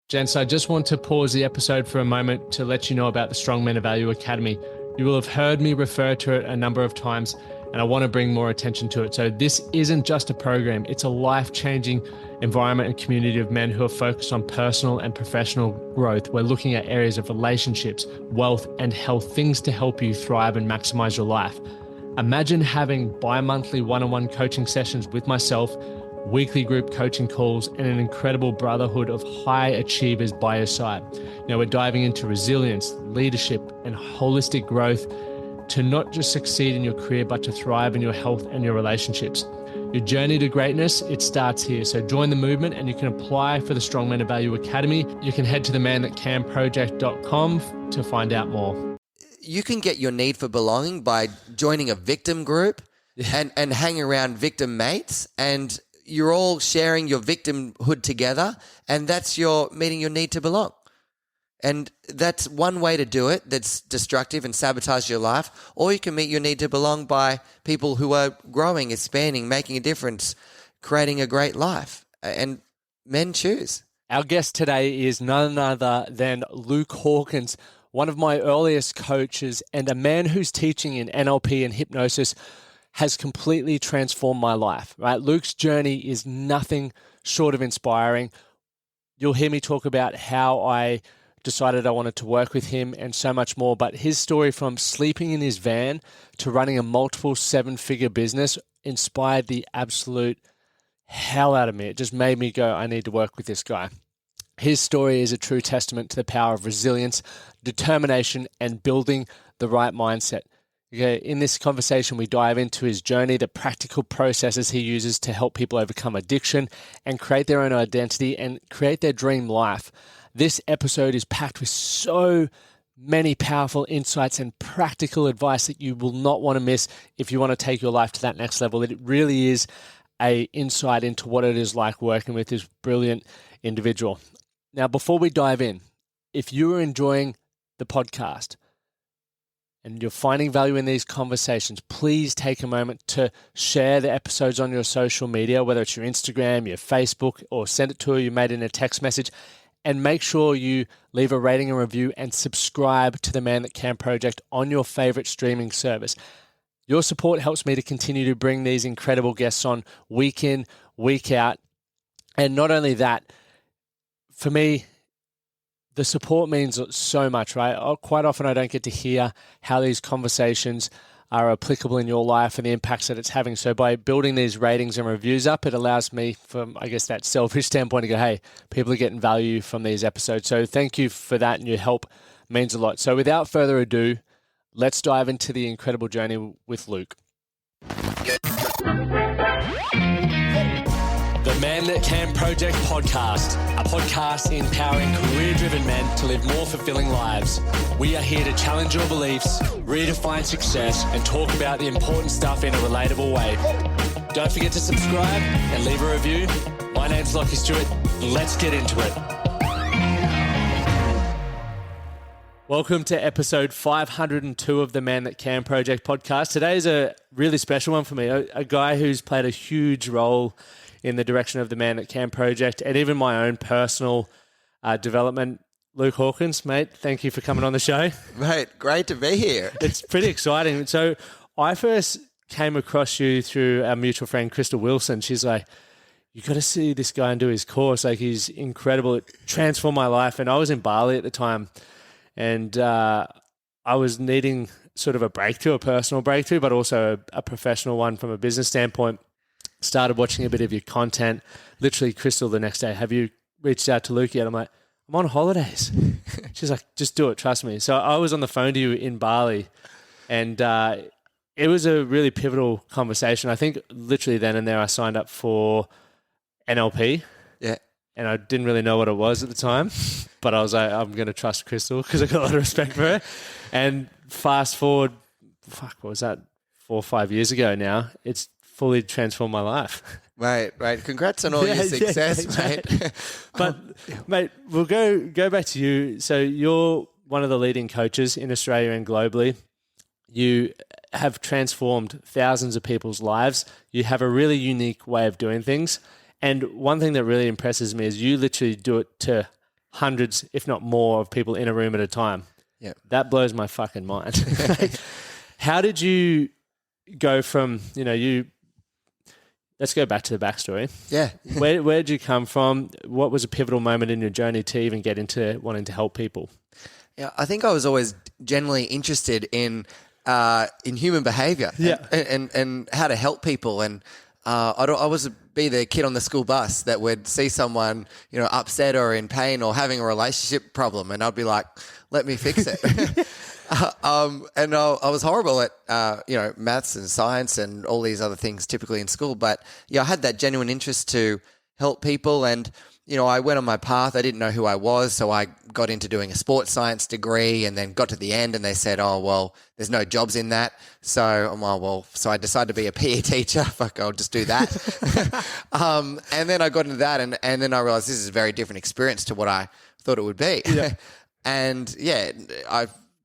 Gents, I just want to pause the episode for a moment to let you know about the Strong Men of Value Academy. You will have heard me refer to it a number of times, and I want to bring more attention to it. So this isn't just a program, it's a life-changing environment and community of men who are focused on personal and professional growth. We're looking at areas of relationships, wealth, and health, things to help you thrive and maximize your life. Imagine having bi-monthly one-on-one coaching sessions with myself, weekly group coaching calls, and an incredible brotherhood of high achievers by your side. Now we're diving into resilience, leadership, and holistic growth to not just succeed in your career, but to thrive in your health and your relationships. Your journey to greatness, it starts here. So join the movement and you can apply for the Strong Men of Value Academy. You can head to themanthatcanproject.com to find out more. You can get your need for belonging by joining a victim group and hanging around victim mates, and you're all sharing your victimhood together, and that's your meeting your need to belong. And that's one way to do it that's destructive and sabotage your life. Or you can meet your need to belong by people who are growing, expanding, making a difference, creating a great life. And men choose. Our guest today is none other than Luke Hawkins, one of my earliest coaches and a man whose teaching in NLP and hypnosis has completely transformed my life, right? Luke's journey is nothing short of inspiring. You'll hear me talk about how I decided I wanted to work with him and so much more, but his story from sleeping in his van to running a multiple seven-figure business inspired the absolute hell out of me. It just made me go, I need to work with this guy. His story is a true testament to the power of resilience, determination, and building the right mindset. Okay, in this conversation, we dive into his journey, the practical processes he uses to help people overcome addiction and create their own identity and create their dream life. This episode is packed with so many powerful insights and practical advice that you will not want to miss if you want to take your life to that next level. It really is an insight into what it is like working with this brilliant individual. Now, before we dive in, if you are enjoying the podcast, and you're finding value in these conversations, please take a moment to share the episodes on your social media, whether it's your Instagram, your Facebook, or send it to her you made in a text message. And make sure you leave a rating and review and subscribe to the Man That Can Project on your favorite streaming service. Your support helps me to continue to bring these incredible guests on week in, week out. And not only that, for me, the support means so much, right? Quite often I don't get to hear how these conversations are applicable in your life and the impacts that it's having. So by building these ratings and reviews up, it allows me, from, I guess, that selfish standpoint, to go, hey, people are getting value from these episodes. So thank you for that, and your help means a lot. So without further ado, let's dive into the incredible journey with Luke. The Man That Can Project podcast, a podcast empowering career-driven men to live more fulfilling lives. We are here to challenge your beliefs, redefine success, and talk about the important stuff in a relatable way. Don't forget to subscribe and leave a review. My name's Lachlan Stuart. Let's get into it. Welcome to episode 502 of the Man That Can Project podcast. Today is a really special one for me, a guy who's played a huge role in the direction of the Man That Can Project and even my own personal development. Luke Hawkins, mate, thank you for coming on the show. Mate, great to be here. It's pretty exciting. So I first came across you through our mutual friend, Crystal Wilson. She's like, you got to see this guy and do his course. Like, he's incredible. It transformed my life. And I was in Bali at the time, and I was needing sort of a breakthrough, a personal breakthrough, but also a professional one from a business standpoint. Started watching a bit of your content. Literally, Crystal, the next day, have you reached out to Luke yet? I'm like, I'm on holidays. She's like, just do it, trust me. So I was on the phone to you in Bali, and it was a really pivotal conversation. I think literally then and there I signed up for NLP. Yeah. And I didn't really know what it was at the time, but I was like, I'm going to trust Crystal because I got a lot of respect for her. And fast forward, what was that, 4 or 5 years ago now, it's fully transformed my life. Right. Congrats on all your success, mate. But, mate, we'll go back to you. So you're one of the leading coaches in Australia and globally. You have transformed thousands of people's lives. You have a really unique way of doing things. And one thing that really impresses me is you literally do it to hundreds, if not more, of people in a room at a time. Yeah. That blows my fucking mind. How did you go from, let's go back to the backstory. Yeah. Where did you come from? What was a pivotal moment in your journey to even get into wanting to help people? Yeah, I think I was always generally interested in human behavior and how to help people. And I was be the kid on the school bus that would see someone, upset or in pain or having a relationship problem, and I'd be like, let me fix it. And I was horrible at, maths and science and all these other things typically in school. But I had that genuine interest to help people. And, I went on my path. I didn't know who I was. So I got into doing a sports science degree and then got to the end and they said, oh, well, there's no jobs in that. So I'm like, so I decided to be a PE teacher. Fuck, I'll just do that. And then I got into that and then I realized this is a very different experience to what I thought it would be. Yeah. And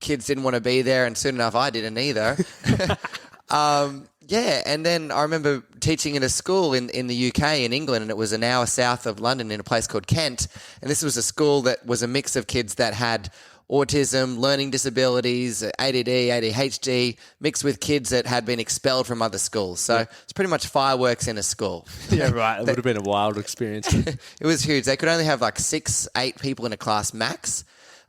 kids didn't want to be there, and soon enough I didn't either. And then I remember teaching in a school in the UK in England, and it was an hour south of London in a place called Kent. And this was a school that was a mix of kids that had autism, learning disabilities, ADD, ADHD, mixed with kids that had been expelled from other schools. So it's pretty much fireworks in a school. Yeah, right. It would have been a wild experience. It was huge. They could only have like 6-8 people in a class max.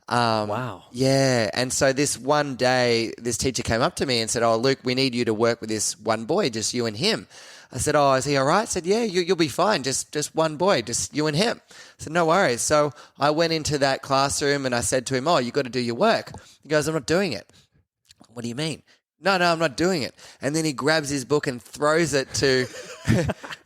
Wow. Yeah. And so this one day, this teacher came up to me and said, oh, Luke, we need you to work with this one boy, just you and him. I said, oh, is he all right? I said, yeah, you'll be fine. Just one boy, just you and him. I said, no worries. So I went into that classroom and I said to him, oh, you got to do your work. He goes, I'm not doing it. What do you mean? No, I'm not doing it. And then he grabs his book and throws it to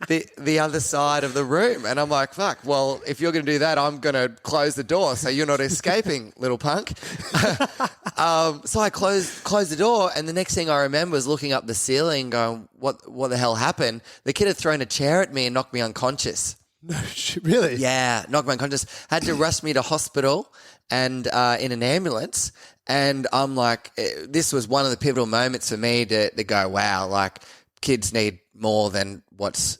the other side of the room. And I'm like, fuck, well, if you're going to do that, I'm going to close the door so you're not escaping, little punk. So I closed the door, and the next thing I remember was looking up the ceiling going, what the hell happened? The kid had thrown a chair at me and knocked me unconscious. No shit, really? Yeah, knocked me unconscious. Had to rush me to hospital and in an ambulance. And I'm like, this was one of the pivotal moments for me to go, wow, like kids need more than what's,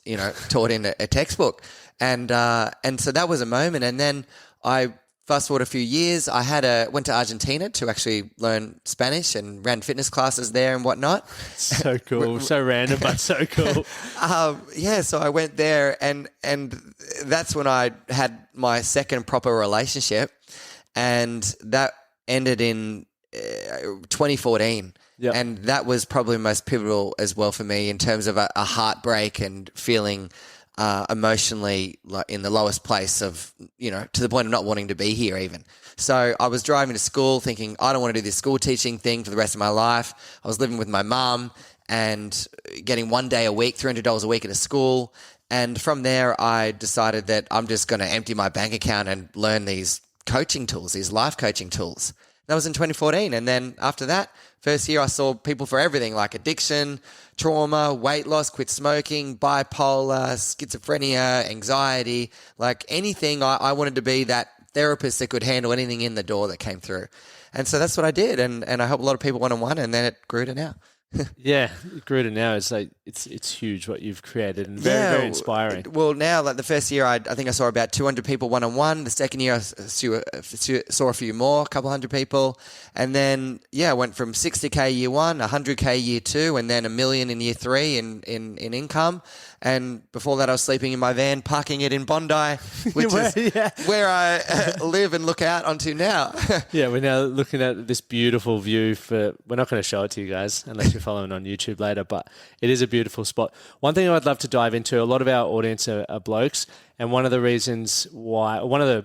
taught in a textbook. And so that was a moment. And then I fast forward a few years, I went to Argentina to actually learn Spanish and ran fitness classes there and whatnot. So cool. So random, but so cool. So I went there and that's when I had my second proper relationship, and that ended in 2014. Yep. And that was probably most pivotal as well for me in terms of a heartbreak and feeling emotionally like in the lowest place of, to the point of not wanting to be here even. So I was driving to school thinking, I don't want to do this school teaching thing for the rest of my life. I was living with my mum and getting 1 day a week, $300 a week at a school. And from there, I decided that I'm just going to empty my bank account and learn these coaching tools, these life coaching tools. That was in 2014. And then after that, first year I saw people for everything like addiction, trauma, weight loss, quit smoking, bipolar, schizophrenia, anxiety, like anything. I wanted to be that therapist that could handle anything in the door that came through. And so that's what I did. And I helped a lot of people one-on-one, and then it grew to now. Yeah, it grew to now. It's like it's huge what you've created, and very inspiring. Well, now like the first year, I think I saw about 200 people one-on-one. The second year, I saw a few more, a couple hundred people, and then I went from 60K year one, 100K year two, and then $1 million in year three in income. And before that, I was sleeping in my van, parking it in Bondi, which is where I live and look out onto now. Yeah, we're now looking at this beautiful view. We're not going to show it to you guys unless you're following on YouTube later, but it is a beautiful spot. One thing I'd love to dive into, a lot of our audience are blokes, and one of the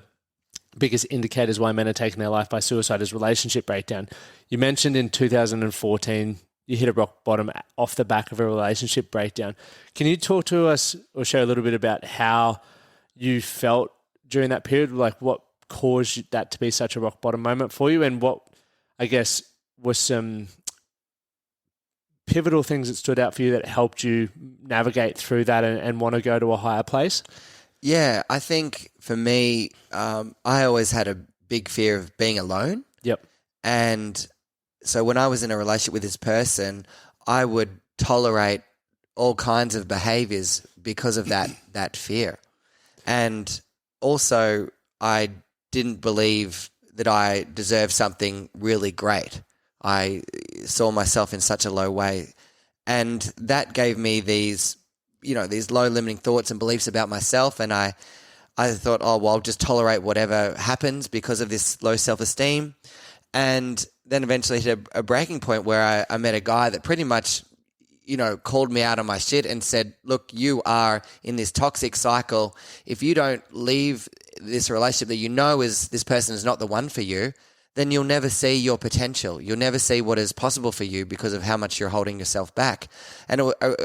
biggest indicators why men are taking their life by suicide is relationship breakdown. You mentioned in 2014, you hit a rock bottom off the back of a relationship breakdown. Can you talk to us or share a little bit about how you felt during that period? Like what caused that to be such a rock bottom moment for you, and what, I guess, was some pivotal things that stood out for you that helped you navigate through that and want to go to a higher place? Yeah, I think for me, I always had a big fear of being alone. Yep. And so when I was in a relationship with this person, I would tolerate all kinds of behaviors because of that fear. And also I didn't believe that I deserved something really great. I saw myself in such a low way. And that gave me these low limiting thoughts and beliefs about myself. And I thought, oh, well, I'll just tolerate whatever happens because of this low self-esteem. And then eventually hit a breaking point where I met a guy that pretty much, called me out on my shit and said, look, you are in this toxic cycle. If you don't leave this relationship that is this person is not the one for you, then you'll never see your potential. You'll never see what is possible for you because of how much you're holding yourself back. And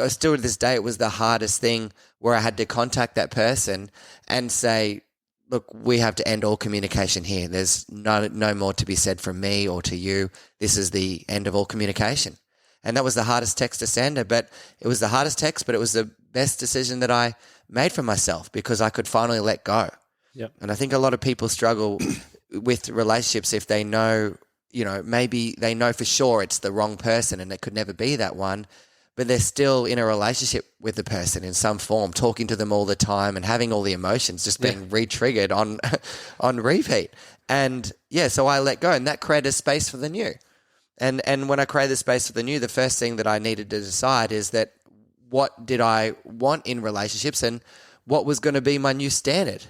still to this day, it was the hardest thing where I had to contact that person and say, look, we have to end all communication here. There's no more to be said from me or to you. This is the end of all communication. And that was the hardest text to send. But it was the hardest text, but it was the best decision that I made for myself because I could finally let go. Yep. And I think a lot of people struggle with relationships if they know, maybe they know for sure it's the wrong person and it could never be that one, but they're still in a relationship with the person in some form, talking to them all the time and having all the emotions just being re-triggered on repeat. And so I let go and that created a space for the new. And when I created the space for the new, the first thing that I needed to decide is that what did I want in relationships and what was going to be my new standard.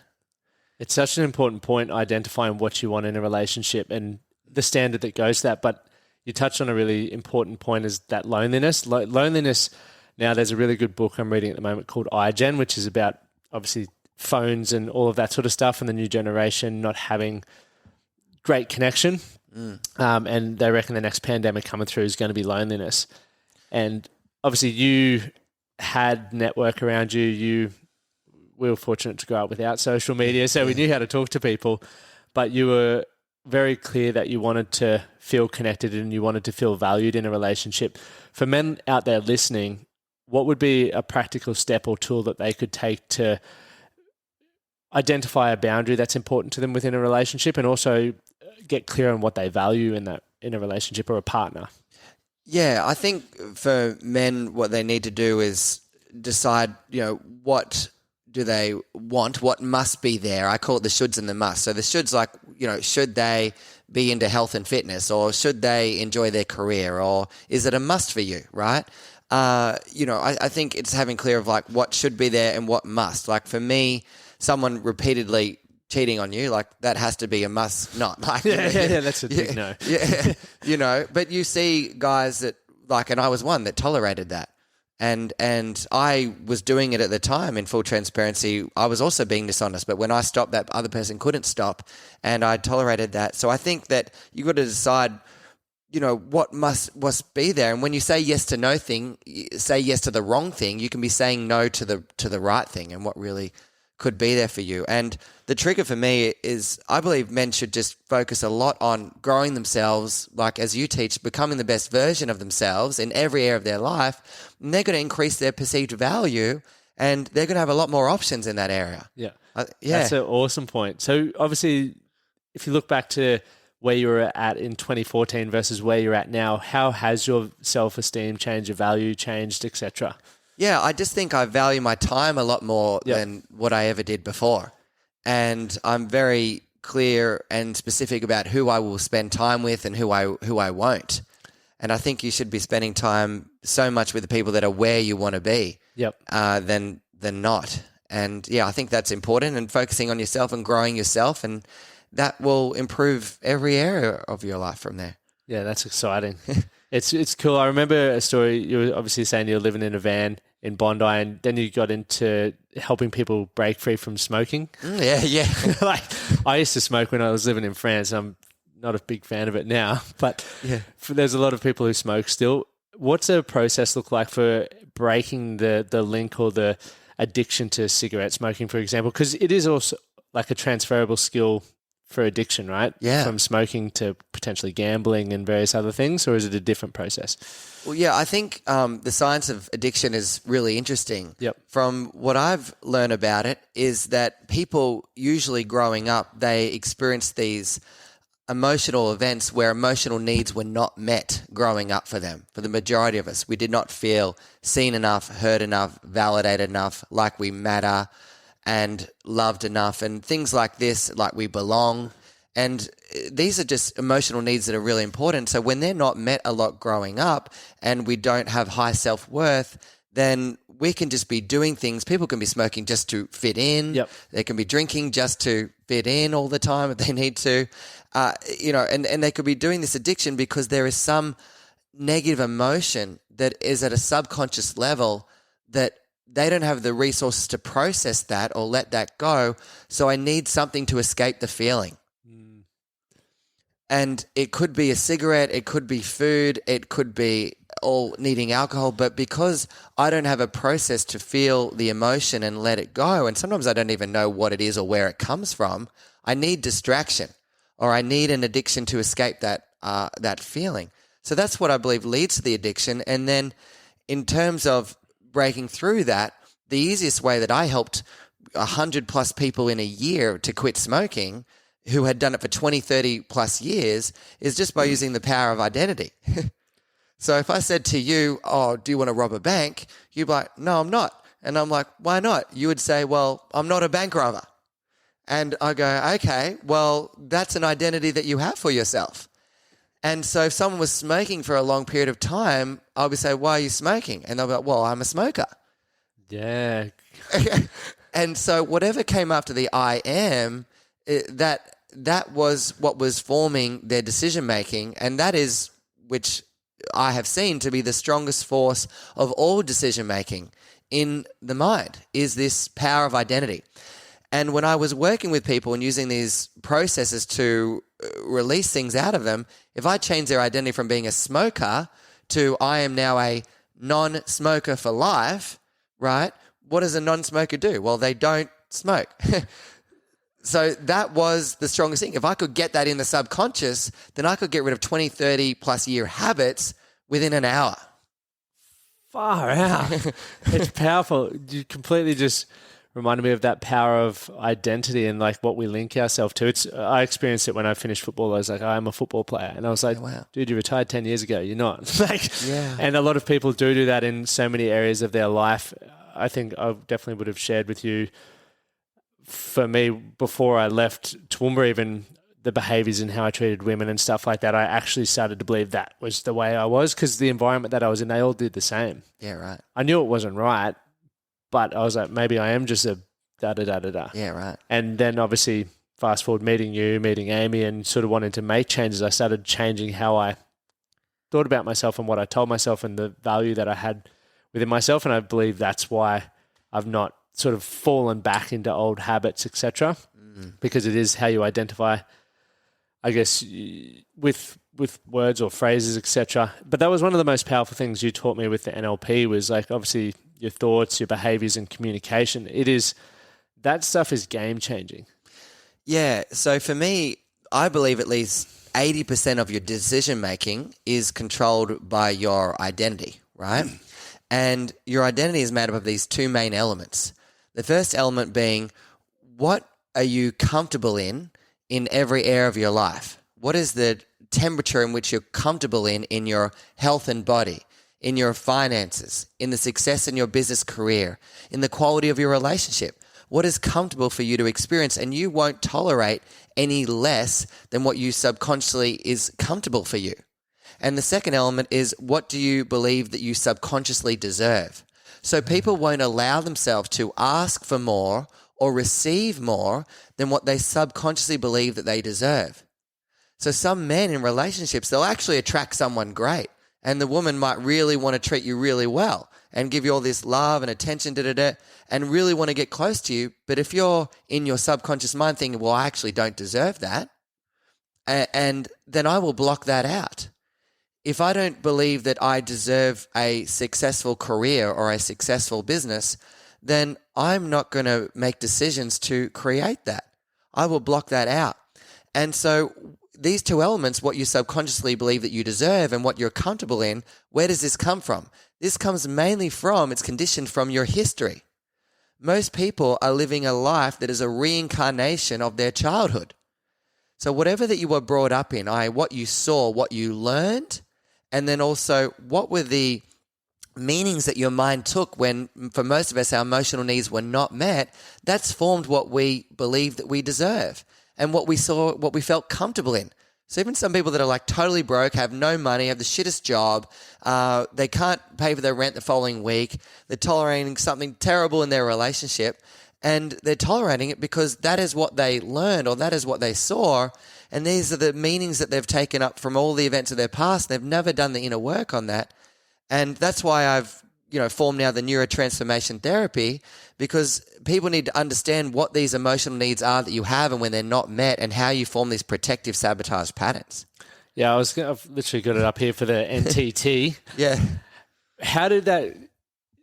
It's such an important point, identifying what you want in a relationship and the standard that goes to that. But you touched on a really important point, is that loneliness. Loneliness, now there's a really good book I'm reading at the moment called iGen, which is about obviously phones and all of that sort of stuff and the new generation not having great connection. And they reckon the next pandemic coming through is going to be loneliness. And obviously you had network around you. We were fortunate to grow up without social media, so we knew how to talk to people, but you were very clear that you wanted to feel connected and you wanted to feel valued in a relationship. For men out there listening, what would be a practical step or tool that they could take to identify a boundary that's important to them within a relationship and also get clear on what they value in a relationship or a partner? Yeah, I think for men, what they need to do is decide, what do they want? What must be there? I call it the shoulds and the musts. So the shoulds, like, should they be into health and fitness, or should they enjoy their career, or is it a must for you, right? I think it's having clear of like what should be there and what must. Like for me, someone repeatedly cheating on you, like that has to be a must, not like that's a big no. But you see guys that like, and I was one that tolerated that. And I was doing it at the time in full transparency. I was also being dishonest, but when I stopped, that other person couldn't stop, and I tolerated that. So I think that you got to decide, what must be there. And when you say yes to no thing, say yes to the wrong thing, you can be saying no to the right thing and what really could be there for you. And the trigger for me is I believe men should just focus a lot on growing themselves, like as you teach, becoming the best version of themselves in every area of their life. And they're going to increase their perceived value and they're going to have a lot more options in that area. Yeah. That's an awesome point. So obviously, if you look back to where you were at in 2014 versus where you're at now, how has your self-esteem changed, your value changed, etc.? Yeah, I just think I value my time a lot more than what I ever did before. And I'm very clear and specific about who I will spend time with and who I won't. And I think you should be spending time so much with the people that are where you want to be than not. And yeah, I think that's important, and focusing on yourself and growing yourself, and that will improve every area of your life from there. Yeah, that's exciting. It's cool. I remember a story. You were obviously saying you were living in a van in Bondi, and then you got into helping people break free from smoking. Yeah. Like I used to smoke when I was living in France. I'm not a big fan of it now, but there's a lot of people who smoke still. What's a process look like for breaking the link or the addiction to cigarette smoking, for example? Because it is also like a transferable skill for addiction, right? Yeah. From smoking to potentially gambling and various other things, or is it a different process? Well, yeah, I think the science of addiction is really interesting. Yep. From what I've learned about it is that people usually growing up, they experience these emotional events where emotional needs were not met growing up for them. For the majority of us, we did not feel seen enough, heard enough, validated enough, like we matter. and loved enough and things like this, like we belong. And these are just emotional needs that are really important. So when they're not met a lot growing up and we don't have high self-worth, then we can just be doing things. People can be smoking just to fit in. Yep. They can be drinking just to fit in all the time if they need to. And they could be doing this addiction because there is some negative emotion that is at a subconscious level that they don't have the resources to process that or let that go. So I need something to escape the feeling. And it could be a cigarette, it could be food, it could be all needing alcohol. But because I don't have a process to feel the emotion and let it go, and sometimes I don't even know what it is or where it comes from, I need distraction or I need an addiction to escape that feeling. So that's what I believe leads to the addiction. And then in terms of breaking through that, the easiest way that I helped 100 plus people in a year to quit smoking who had done it for 20, 30 plus years is just by using the power of identity. So if I said to you, oh, do you want to rob a bank? You'd be like, no, I'm not. And I'm like, why not? You would say, well, I'm not a bank robber. And I go, okay, well, that's an identity that you have for yourself. And so if someone was smoking for a long period of time, I would say, why are you smoking? And they'll be like, well, I'm a smoker. Yeah. And so whatever came after the I am, that was what was forming their decision making, and that is which I have seen to be the strongest force of all decision making in the mind is this power of identity. And when I was working with people and using these processes to release things out of them, if I change their identity from being a smoker to I am now a non-smoker for life, right? What does a non-smoker do? Well, they don't smoke. So that was the strongest thing. If I could get that in the subconscious, then I could get rid of 20, 30 plus year habits within an hour. Far out. It's powerful. You completely just reminded me of that power of identity and like what we link ourselves to. I experienced it when I finished football. I was like, I'm a football player. And I was like, oh, wow, dude, you retired 10 years ago. You're not. Yeah. And a lot of people do that in so many areas of their life. I think I definitely would have shared with you, for me, before I left Toowoomba, even the behaviors and how I treated women and stuff like that, I actually started to believe that was the way I was because the environment that I was in, they all did the same. Yeah, right. I knew it wasn't right, but I was like, maybe I am just a da-da-da-da-da. Yeah, right. And then obviously fast forward meeting you, meeting Amy and sort of wanting to make changes, I started changing how I thought about myself and what I told myself and the value that I had within myself. And I believe that's why I've not sort of fallen back into old habits, etc. Because it is how you identify, I guess, with words or phrases, etc. But that was one of the most powerful things you taught me with the NLP was like obviously your thoughts, your behaviors and communication. That stuff is game changing. Yeah. So for me, I believe at least 80% of your decision making is controlled by your identity, right? And your identity is made up of these two main elements. The first element being, what are you comfortable in every area of your life? What is the temperature in which you're comfortable in your health and body, in your finances, in the success in your business career, in the quality of your relationship? What is comfortable for you to experience? And you won't tolerate any less than what you subconsciously is comfortable for you. And the second element is, what do you believe that you subconsciously deserve? So people won't allow themselves to ask for more or receive more than what they subconsciously believe that they deserve. So some men in relationships, they'll actually attract someone great, and the woman might really want to treat you really well and give you all this love and attention, and really want to get close to you. But if you're in your subconscious mind thinking, well, I actually don't deserve that, and then I will block that out. If I don't believe that I deserve a successful career or a successful business, then I'm not going to make decisions to create that. I will block that out. And so these two elements, what you subconsciously believe that you deserve and what you're comfortable in, where does this come from? This comes mainly from, it's conditioned from your history. Most people are living a life that is a reincarnation of their childhood. So whatever that you were brought up in, what you saw, what you learned, and then also what were the meanings that your mind took when, for most of us, our emotional needs were not met, that's formed what we believe that we deserve and what we saw, what we felt comfortable in. So even some people that are like totally broke, have no money, have the shittest job, they can't pay for their rent the following week, they're tolerating something terrible in their relationship, and they're tolerating it because that is what they learned or that is what they saw, and these are the meanings that they've taken up from all the events of their past. They've never done the inner work on that. And that's why I've, formed now the Neuro Transformation Therapy, because people need to understand what these emotional needs are that you have and when they're not met and how you form these protective sabotage patterns. Yeah, I've literally got it up here for the NTT. Yeah. How did that,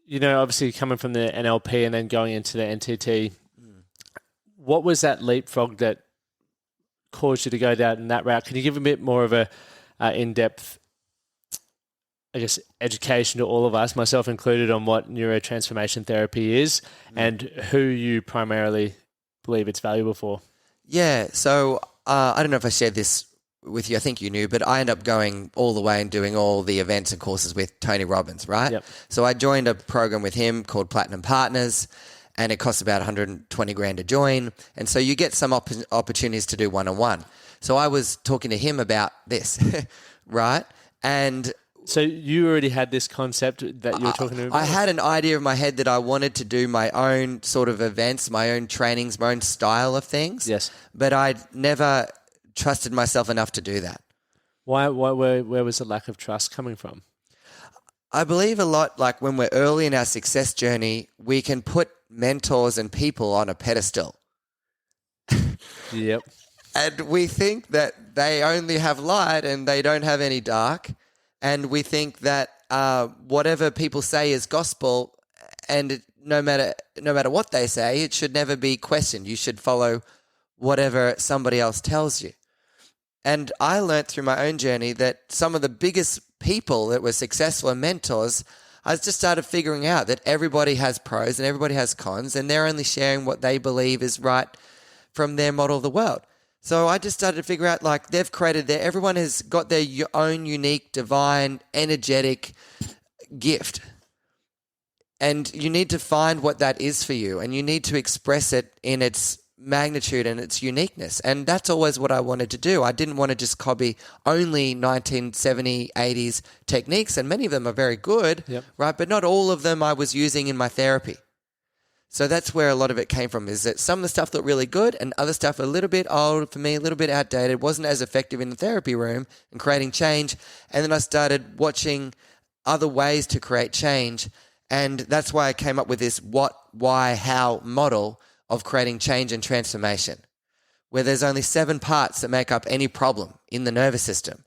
obviously coming from the NLP and then going into the NTT, what was that leapfrog that caused you to go down that route? Can you give a bit more of a in-depth, I guess, education to all of us, myself included, on what Neuro Transformation Therapy is and who you primarily believe it's valuable for? Yeah. So I don't know if I shared this with you. I think you knew, but I ended up going all the way and doing all the events and courses with Tony Robbins, right? Yep. So I joined a program with him called Platinum Partners, and it costs about 120 grand to join. And so you get some opportunities to do one-on-one. So I was talking to him about this, right? And so you already had this concept that you were talking about? I had an idea in my head that I wanted to do my own sort of events, my own trainings, my own style of things. Yes. But I'd never trusted myself enough to do that. Where was the lack of trust coming from? I believe a lot, like when we're early in our success journey, we can put mentors and people on a pedestal. Yep. And we think that they only have light and they don't have any dark. And we think that whatever people say is gospel, and no matter what they say, it should never be questioned. You should follow whatever somebody else tells you. And I learned through my own journey that some of the biggest people that were successful and mentors, I just started figuring out that everybody has pros and everybody has cons, and they're only sharing what they believe is right from their model of the world. So I just started to figure out, like, they've created everyone has got their own unique, divine, energetic gift. And you need to find what that is for you, and you need to express it in its magnitude and its uniqueness. And that's always what I wanted to do. I didn't want to just copy only 1970s, 80s techniques, and many of them are very good, yep, right? But not all of them I was using in my therapy. So that's where a lot of it came from, is that some of the stuff looked really good and other stuff a little bit old for me, a little bit outdated, wasn't as effective in the therapy room and creating change. And then I started watching other ways to create change. And that's why I came up with this what, why, how model of creating change and transformation, where there's only 7 parts that make up any problem in the nervous system.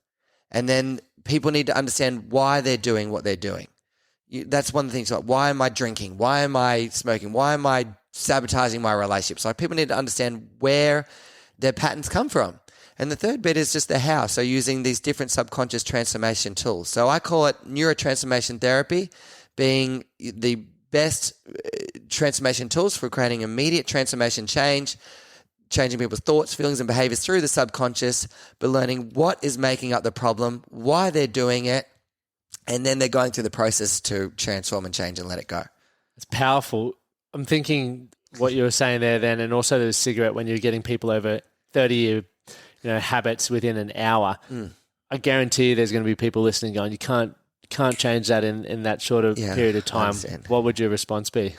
And then people need to understand why they're doing what they're doing. That's one of the things, like, why am I drinking? Why am I smoking? Why am I sabotaging my relationships? Like, people need to understand where their patterns come from. And the third bit is just the how. So using these different subconscious transformation tools. So I call it Neuro Transformation Therapy, being the best transformation tools for creating immediate transformation change, changing people's thoughts, feelings, and behaviors through the subconscious, but learning what is making up the problem, why they're doing it, and then they're going through the process to transform and change and let it go. It's powerful. I'm thinking what you were saying there then, and also the cigarette, when you're getting people over 30-year habits within an hour. I guarantee there's going to be people listening going, you can't change that in that short of period of time. What would your response be?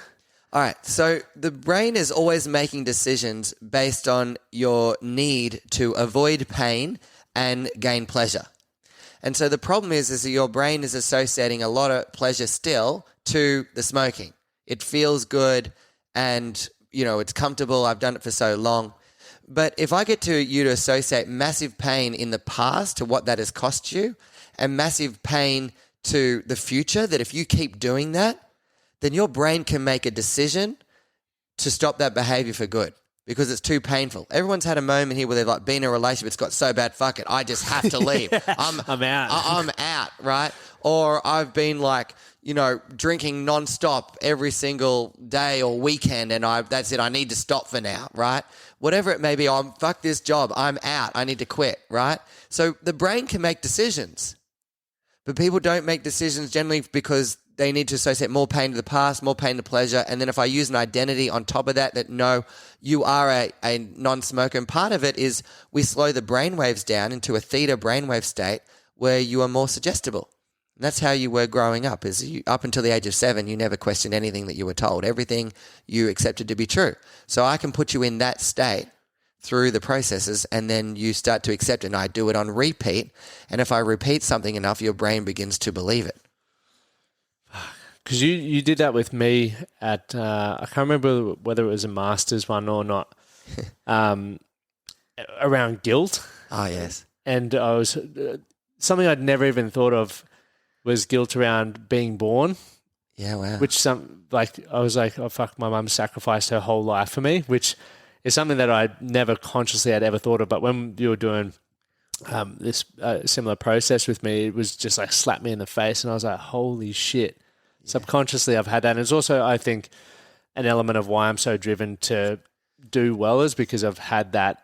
All right. So the brain is always making decisions based on your need to avoid pain and gain pleasure. And so the problem is that your brain is associating a lot of pleasure still to the smoking. It feels good and, it's comfortable. I've done it for so long. But if I get you to associate massive pain in the past to what that has cost you, and massive pain to the future, that if you keep doing that, then your brain can make a decision to stop that behavior for good because it's too painful. Everyone's had a moment here where they've like been in a relationship, it's got so bad, fuck it, I just have to leave. I'm out. I'm out, right? Or I've been like, drinking nonstop every single day or weekend, and that's it, I need to stop for now, right? Whatever it may be, fuck this job, I'm out, I need to quit, right? So the brain can make decisions. But people don't make decisions generally because they need to associate more pain to the past, more pain to pleasure. And then if I use an identity on top of that no, you are a non-smoker. And part of it is we slow the brainwaves down into a theta brainwave state where you are more suggestible. And that's how you were growing up. Up until the age of 7, you never questioned anything that you were told. Everything you accepted to be true. So I can put you in that state through the processes, and then you start to accept it. And I do it on repeat. And if I repeat something enough, your brain begins to believe it. Because you did that with me at, I can't remember whether it was a master's one or not, around guilt. Oh, yes. And I was, something I'd never even thought of was guilt around being born. Yeah, wow. Which I was like, oh, fuck, my mum sacrificed her whole life for me, which is something that I never consciously had ever thought of. But when you were doing this similar process with me, it was just like slapped me in the face, and I was like, holy shit. Yeah. Subconsciously, I've had that. And it's also, I think, an element of why I'm so driven to do well is because I've had that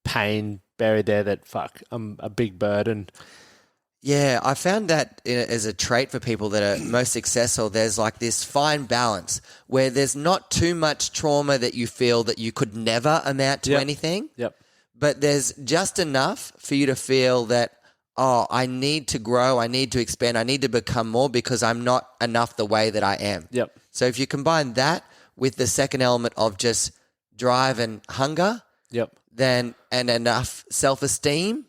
pain buried there that, fuck, I'm a big burden. Yeah, I found that as a trait for people that are most successful. There's like this fine balance where there's not too much trauma that you feel that you could never amount to anything. Yep. But there's just enough for you to feel that, oh, I need to grow, I need to expand, I need to become more because I'm not enough the way that I am. Yep. So if you combine that with the second element of just drive and hunger, then and enough self-esteem,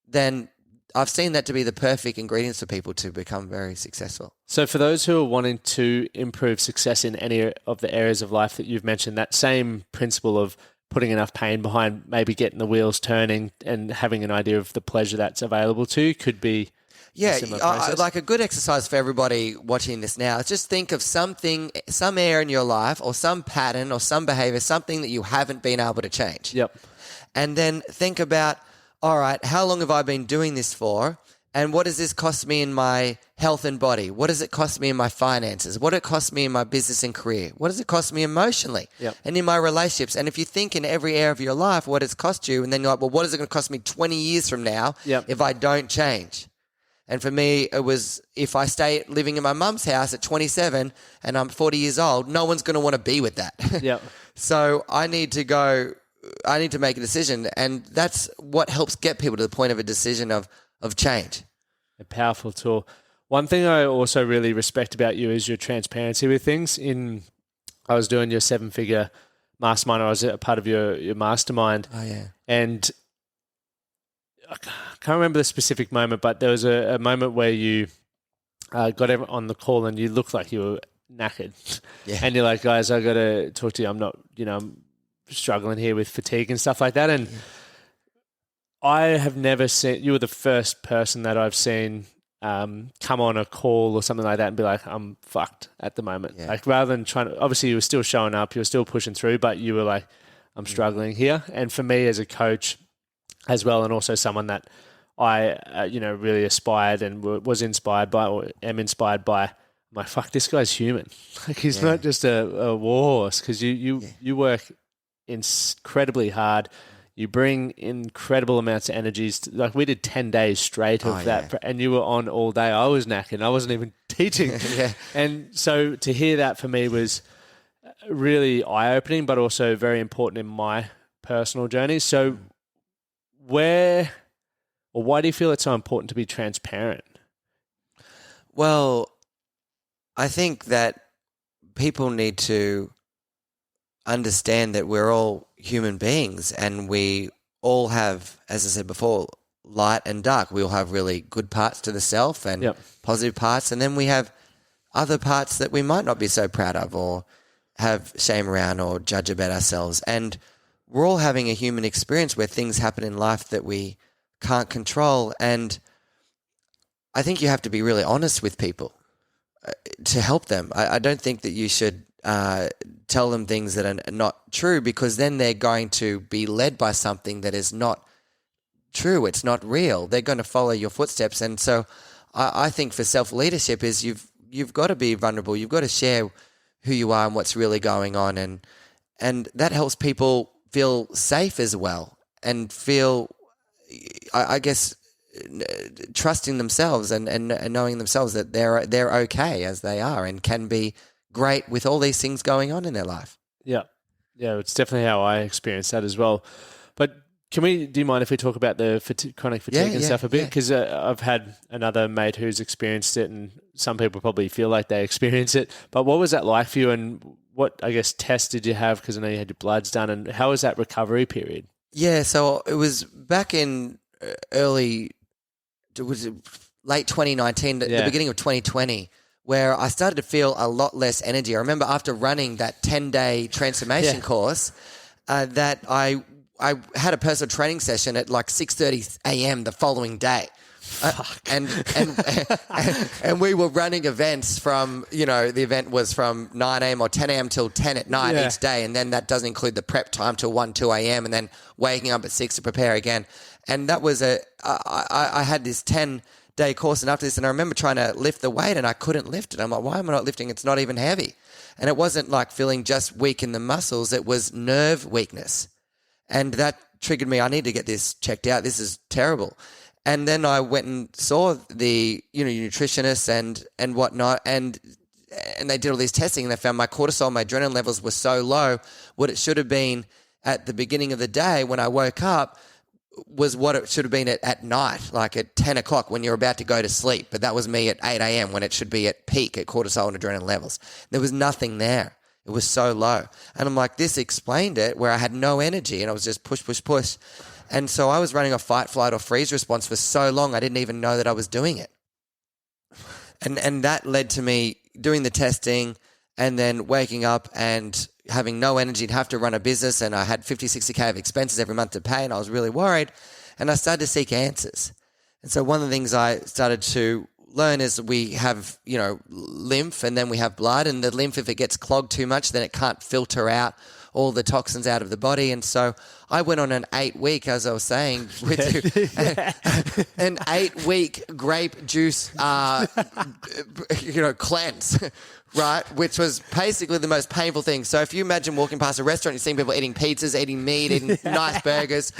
then I've seen that to be the perfect ingredients for people to become very successful. So for those who are wanting to improve success in any of the areas of life that you've mentioned, that same principle of putting enough pain behind maybe getting the wheels turning and having an idea of the pleasure that's available to you could be a similar process. Like a good exercise for everybody watching this now is just think of something, some area in your life or some pattern or some behavior, something that you haven't been able to change. Yep. And then think about, all right, how long have I been doing this for? And what does this cost me in my health and body? What does it cost me in my finances? What does it cost me in my business and career? What does it cost me emotionally and in my relationships? And if you think in every area of your life what it's cost you, and then you're like, well, what is it going to cost me 20 years from now if I don't change? And for me, it was if I stay living in my mum's house at 27 and I'm 40 years old, no one's going to want to be with that. Yep. So I need to make a decision, and that's what helps get people to the point of a decision of change. A powerful tool. One thing I also really respect about you is your transparency with things. I was doing your 7-figure mastermind. I was a part of your mastermind. Oh, yeah. And I can't remember the specific moment, but there was a moment where you got everyone on the call and you looked like you were knackered. Yeah. And you're like, guys, I got to talk to you. I'm not, I'm struggling here with fatigue and stuff like that. And I have never seen, you were the first person that I've seen come on a call or something like that and be like, I'm fucked at the moment. Yeah. Like rather than trying to, obviously you were still showing up, you were still pushing through, but you were like, I'm struggling here. And for me as a coach as well, and also someone that I, really aspired and was inspired by or am inspired by, I'm like, fuck, this guy's human. Like he's not just a war horse because you work incredibly hard. You bring incredible amounts of energies. Like we did 10 days straight of that, and you were on all day. I was knackered. I wasn't even teaching. And so to hear that for me was really eye-opening, but also very important in my personal journey. So why do you feel it's so important to be transparent? Well, I think that people need to understand that we're all human beings and we all have, as I said before, light and dark. We all have really good parts to the self and positive parts, and then we have other parts that we might not be so proud of or have shame around or judge about ourselves. And we're all having a human experience where things happen in life that we can't control, and I think you have to be really honest with people to help them. I don't think that you should tell them things that are not true, because then they're going to be led by something that is not true. It's not real. They're going to follow your footsteps. And so I think for self-leadership is you've got to be vulnerable. You've got to share who you are and what's really going on. And that helps people feel safe as well and feel, I guess, trusting themselves and knowing themselves that they're okay as they are and can be great with all these things going on in their life. Yeah. Yeah, it's definitely how I experienced that as well. But do you mind if we talk about the chronic fatigue and stuff a bit? Because I've had another mate who's experienced it, and some people probably feel like they experience it. But what was that like for you, and what, I guess, tests did you have? Because I know you had your bloods done, and how was that recovery period? Yeah, so it was back in late 2019, the beginning of 2020, where I started to feel a lot less energy. I remember after running that 10-day transformation course, that I had a personal training session at like 6:30 a.m. the following day. And we were running events from, the event was from 9 a.m. or 10 a.m. till 10 at night each day. And then that doesn't include the prep time till 1, 2 a.m. and then waking up at 6 to prepare again. And that was I had this 10-day course, and after this, and I remember trying to lift the weight and I couldn't lift it. I'm like, why am I not lifting? It's not even heavy. And it wasn't like feeling just weak in the muscles. It was nerve weakness. And that triggered me. I need to get this checked out. This is terrible. And then I went and saw the nutritionist and whatnot, and they did all this testing, and they found my cortisol, my adrenaline levels were so low. What it should have been at the beginning of the day when I woke up was what it should have been at night, like at 10 o'clock when you're about to go to sleep. But that was me at 8 a.m. when it should be at peak at cortisol and adrenaline levels. There was nothing there. It was so low. And I'm like, this explained it, where I had no energy and I was just push. And so I was running a fight, flight, or freeze response for so long, I didn't even know that I was doing it. And that led to me doing the testing and then waking up and having no energy to have to run a business. And I had 50, 60K of expenses every month to pay, and I was really worried. And I started to seek answers. And so one of the things I started to learn is we have, lymph, and then we have blood. And the lymph, if it gets clogged too much, then it can't filter out all the toxins out of the body. And so I went on an 8-week, as I was saying, with an 8-week grape juice, cleanse, right? Which was basically the most painful thing. So if you imagine walking past a restaurant, you're seeing people eating pizzas, eating meat, eating nice burgers.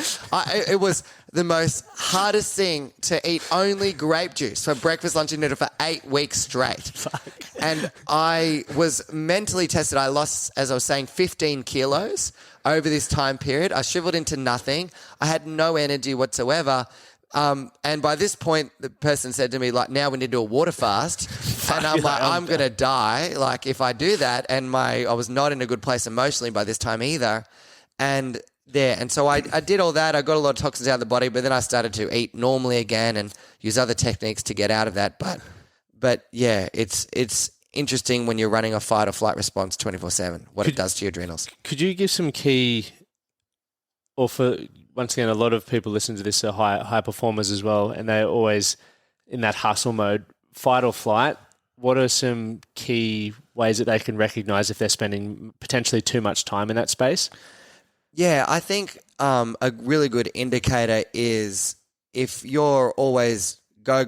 It was the most hardest thing to eat only grape juice for breakfast, lunch, and dinner for 8 weeks straight. Fuck. And I was mentally tested. I lost, as I was saying, 15 kilos over this time period. I shriveled into nothing. I had no energy whatsoever. And by this point, the person said to me, like, now we need to do a water fast. And I'm like, I'm going to die, like, if I do that. And I was not in a good place emotionally by this time either. And so I did all that. I got a lot of toxins out of the body, but then I started to eat normally again and use other techniques to get out of that. But yeah, it's interesting when you're running a fight or flight response 24/7, what it does to your adrenals. Could you give some key, or for, once again, a lot of people listen to this are high performers as well, and they're always in that hustle mode, fight or flight. What are some key ways that they can recognize if they're spending potentially too much time in that space? Yeah, I think a really good indicator is if you're always go,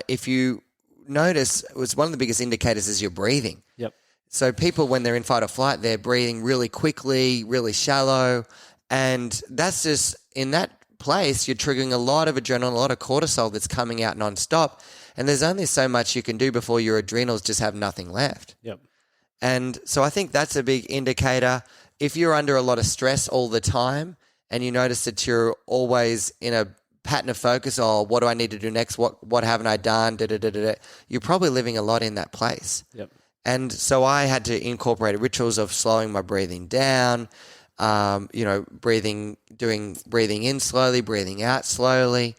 if you notice, it's one of the biggest indicators is your breathing. Yep. So people, when they're in fight or flight, they're breathing really quickly, really shallow. And that's just, in that place, you're triggering a lot of adrenaline, a lot of cortisol that's coming out nonstop. And there's only so much you can do before your adrenals just have nothing left. Yep. And so I think that's a big indicator. If you're under a lot of stress all the time and you notice that you're always in a pattern of focus, what do I need to do next? What haven't I done? You're probably living a lot in that place. Yep. And so I had to incorporate rituals of slowing my breathing down, breathing in slowly, breathing out slowly.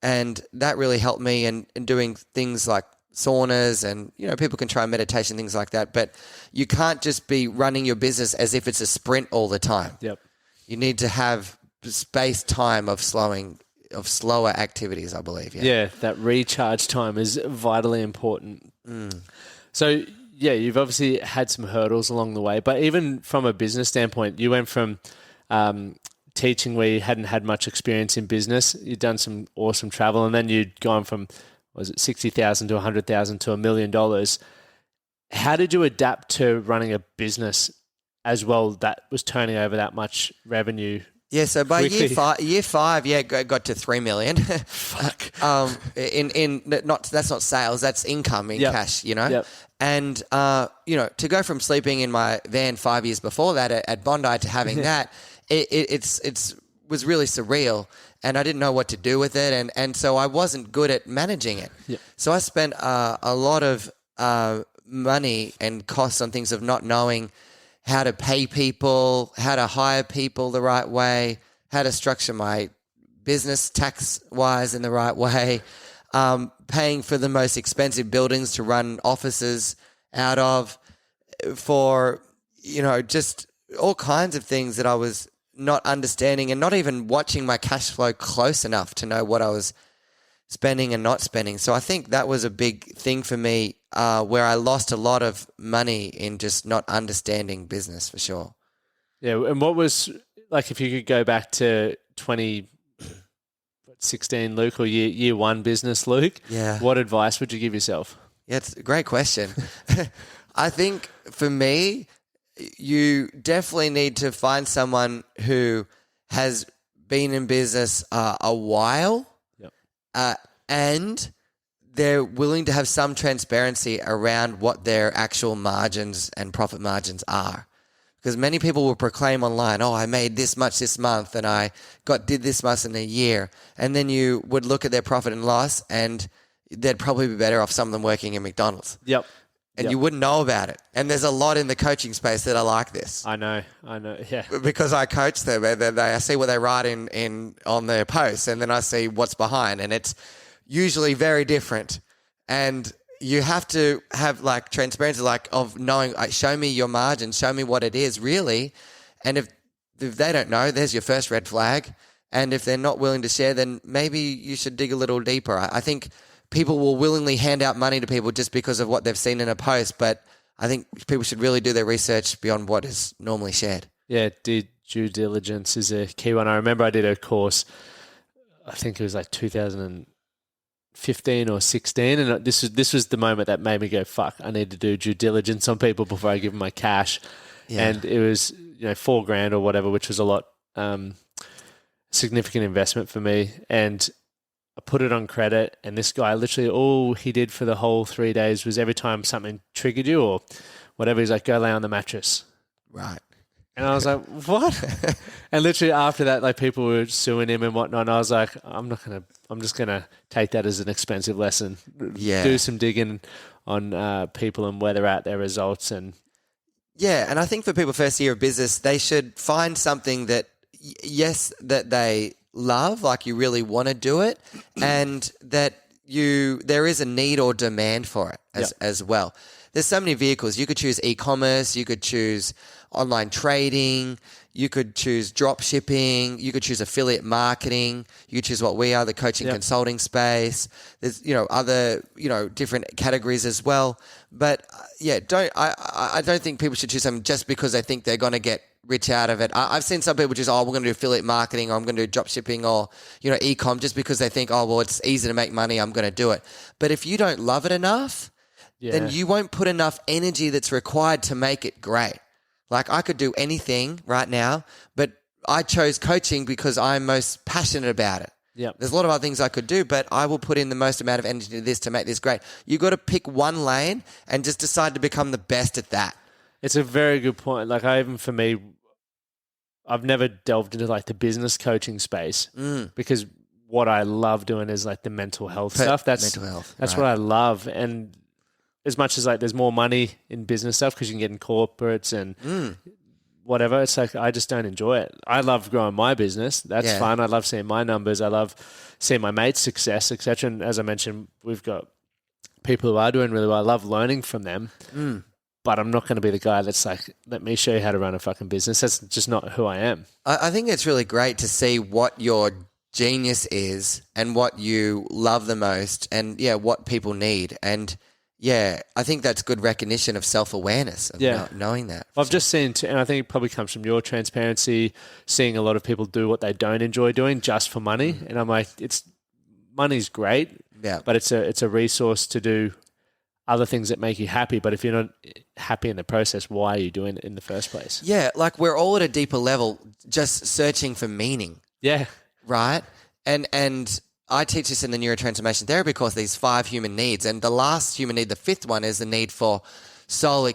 And that really helped me, and doing things like saunas, and, people can try meditation, things like that. But you can't just be running your business as if it's a sprint all the time. Yep. You need to have space time of slower activities, I believe. Yeah, that recharge time is vitally important. So, yeah, you've obviously had some hurdles along the way, but even from a business standpoint, you went from teaching where you hadn't had much experience in business. You'd done some awesome travel, and then you'd gone from, was it 60,000 to 100,000 to $1 million. How did you adapt to running a business as well that was turning over that much revenue Yeah, so by Quickly. year five, got to 3 million. Fuck. That's not sales, that's income in Yep. cash, you know. Yep. And to go from sleeping in my van 5 years before that at Bondi to having that, it's was really surreal, and I didn't know what to do with it, and so I wasn't good at managing it. Yep. So I spent a lot of money and costs on things of not knowing how to pay people, how to hire people the right way, how to structure my business tax-wise in the right way, paying for the most expensive buildings to run offices out of, for, just all kinds of things that I was not understanding and not even watching my cash flow close enough to know what I was spending and not spending. So I think that was a big thing for me, where I lost a lot of money in just not understanding business, for sure. Yeah, and what was, like, if you could go back to 2016 Luke, or year one business Luke, Yeah. what advice would you give yourself? Yeah, it's a great question. I think for me, you definitely need to find someone who has been in business a while, Yep. and they're willing to have some transparency around what their actual margins and profit margins are. Because many people will proclaim online, I made this much this month and I did this much in a year. And then you would look at their profit and loss, and they'd probably be better off some of them working in McDonald's. Yep. And you wouldn't know about it. And there's a lot in the coaching space that are like this. I know. Yeah. Because I coach them, and I see what they write in on their posts, and then I see what's behind, and it's usually very different. And you have to have like transparency, like of knowing, show me your margin, show me what it is really. And if they don't know, there's your first red flag. And if they're not willing to share, then maybe you should dig a little deeper. I think people will willingly hand out money to people just because of what they've seen in a post, but I think people should really do their research beyond what is normally shared. Yeah, due diligence is a key one. I remember I did a course, I think it was like 2015 or 16, and this was the moment that made me go, fuck, I need to do due diligence on people before I give them my cash. Yeah. And it was $4,000 or whatever, which was a lot, significant investment for me. And I put it on credit, and this guy literally, all he did for the whole 3 days was every time something triggered you or whatever, he's like, go lay on the mattress. Right. And I was like, what? And literally after that, like, people were suing him and whatnot. And I was like, I'm just going to take that as an expensive lesson. Yeah. Do some digging on people and where they're at, their results. And yeah. And I think for people first year of business, they should find something that, yes, that they love, like you really want to do it, and that there is a need or demand for it as well. There's so many vehicles. You could choose e-commerce, you could choose online trading, you could choose drop shipping, you could choose affiliate marketing, you could choose what we are, the coaching consulting space. There's other different categories as well. But I don't think people should choose something just because they think they're going to get rich out of it. I've seen some people just, we're going to do affiliate marketing, or I'm going to do drop shipping, or e-com, just because they think, it's easy to make money, I'm going to do it. But if you don't love it enough, then you won't put enough energy that's required to make it great. Like, I could do anything right now, but I chose coaching because I'm most passionate about it. Yeah. There's a lot of other things I could do, but I will put in the most amount of energy to this to make this great. You got to pick one lane and just decide to become the best at that. It's a very good point. Like, for me, I've never delved into like the business coaching space because what I love doing is like the mental health stuff. Mental health. That's what I love. And as much as like there's more money in business stuff because you can get in corporates and whatever, it's like I just don't enjoy it. I love growing my business. That's fun. I love seeing my numbers. I love seeing my mates' success, etc. And as I mentioned, we've got people who are doing really well. I love learning from them. But I'm not going to be the guy that's like, let me show you how to run a fucking business. That's just not who I am. I think it's really great to see what your genius is and what you love the most, and what people need. And I think that's good recognition of self-awareness, of knowing that. I've just seen, and I think it probably comes from your transparency, seeing a lot of people do what they don't enjoy doing just for money. And I'm like, money's great, but it's a resource to do other things that make you happy. But if you're not happy in the process, why are you doing it in the first place? Yeah, like we're all at a deeper level just searching for meaning, Yeah. right? And I teach this in the Neuro Transformation Therapy course, these 5 human needs. And the last human need, the 5th one, is the need for soul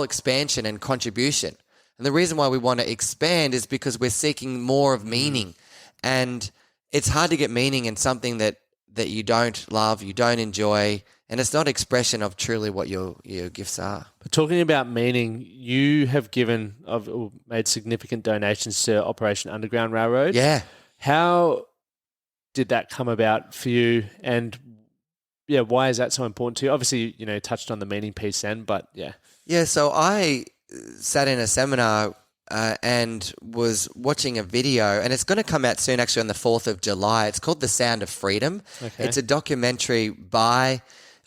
expansion and contribution. And the reason why we want to expand is because we're seeking more of meaning. And it's hard to get meaning in something that you don't love, you don't enjoy, and it's not expression of truly what your gifts are. But talking about meaning, you have made significant donations to Operation Underground Railroad. Yeah. How did that come about for you? And yeah, why is that so important to you? Obviously, touched on the meaning piece then, but yeah. Yeah, so I sat in a seminar and was watching a video, and it's going to come out soon, actually, on the 4th of July. It's called The Sound of Freedom. Okay. It's a documentary by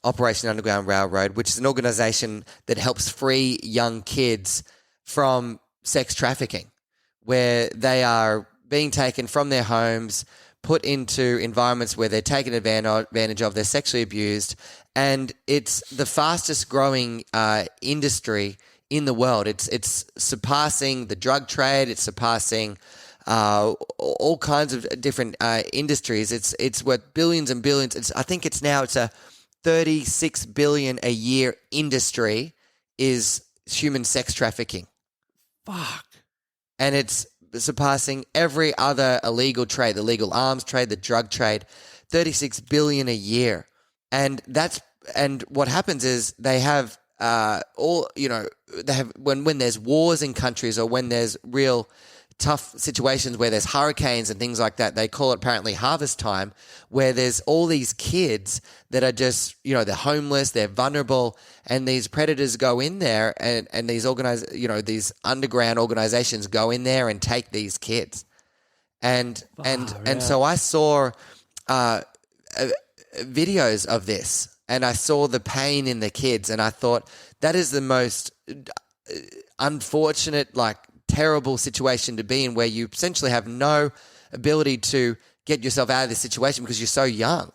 Operation Underground Railroad, which is an organization that helps free young kids from sex trafficking, where they are being taken from their homes, put into environments where they're taken advantage of, they're sexually abused, and it's the fastest growing industry in the world. It's surpassing the drug trade. It's surpassing all kinds of different industries. It's worth billions and billions. I think it's a $36 billion a year industry is human sex trafficking. Fuck. And it's surpassing every other illegal trade, the legal arms trade, the drug trade, $36 billion a year. And what happens is they have when there's wars in countries, or when there's real tough situations where there's hurricanes and things like that, they call it apparently harvest time, where there's all these kids that are just, they're homeless, they're vulnerable, and these predators go in there and these these underground organizations go in there and take these kids. And so I saw videos of this, and I saw the pain in the kids, and I thought that is the most unfortunate, terrible situation to be in, where you essentially have no ability to get yourself out of this situation because you're so young.